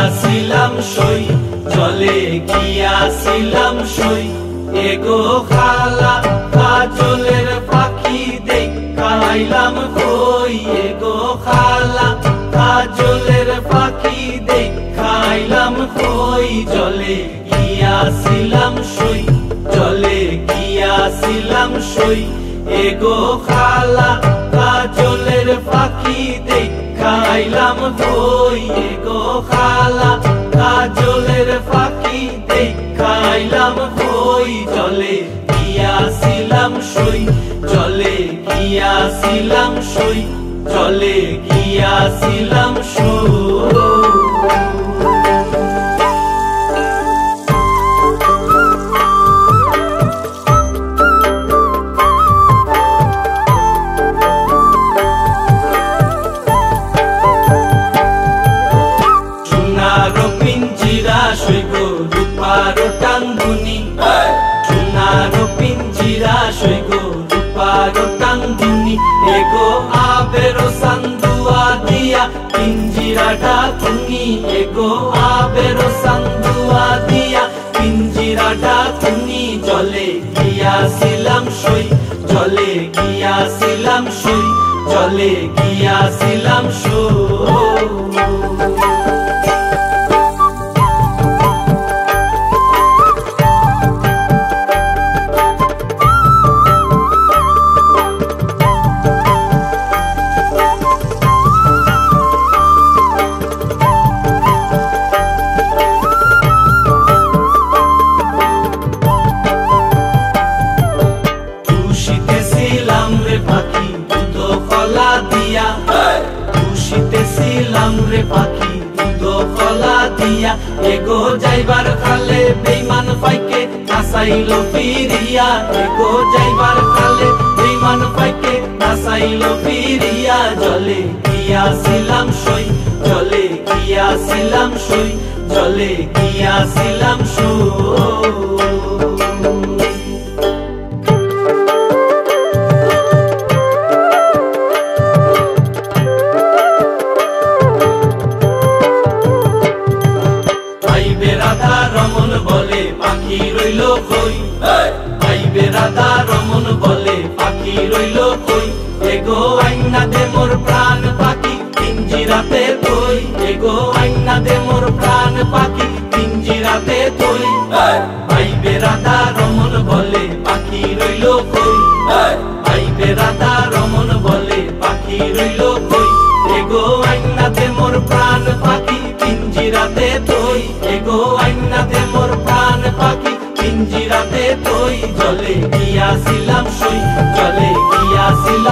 গিয়াছিলাম সই, জলে গিয়াছিলাম সই। এগো খালা কাজলের পাখি দেখা আইলাম কই, এগো খালা কাজলের পাখি দেখা আইলাম কই। জলে গিয়াছিলাম সই, জলে গিয়াছিলাম সই। এগো খালা কাজলের পাখি দেখা আইলাম কই, এগো খালা কাজলের পাখি দেখা আইলাম কই। জলে গিয়াছিলাম সই, জলে গিয়াছিলাম সই, জলে গিয়াছিলাম সই। রূপার টাঙ্গুনি, সোনার পিঞ্জিরা সইগো রূপার টাঙ্গুনি। এগো আবের সান্দুয়া দিয়া পিঞ্জিরাটা তুমি, এগো আবের সান্দুয়া দিয়া পিঞ্জিরাটা তুমি। জলে গিয়াছিলাম সই, জলে গিয়াছিলাম সই, জলে গিয়াছিলাম সই। খুশিতেছিলাম রে পাখি দুধ কলা দিয়া, এগো যাইবার খালে বেইমান পাইকে নাচাইল ফিরিয়া, এগো যাইবার খালে বেইমান পাইকে নাচাইল ফিরিয়া। জলে গিয়াছিলাম সই, জলে গিয়াছিলাম সই, জলে গিয়াছিলাম সই। রমন বলে পাখি রইল কই, আইবে রাধা রমন বলে পাখি রইল কই। এগো আইনা দে মোর প্রাণ পাখি পিঞ্জিরাতে তুই, এগো আইনা দে মোর প্রাণ পাখি পিঞ্জিরাতে তুই। আইবে রাধা রমন বলে পাখি রইল কই, আইবে রাধা রমন বলে পাখি রইল কই। এগো আইনা দে মোর প্রাণ পাখি পিঞ্জিরাতে তুই, এগো আইনা দে মোর প্রাণ পাখি পিঞ্জিরাতে তুই। জলে গিয়াছিলাম সই, জলে গিয়াছিলাম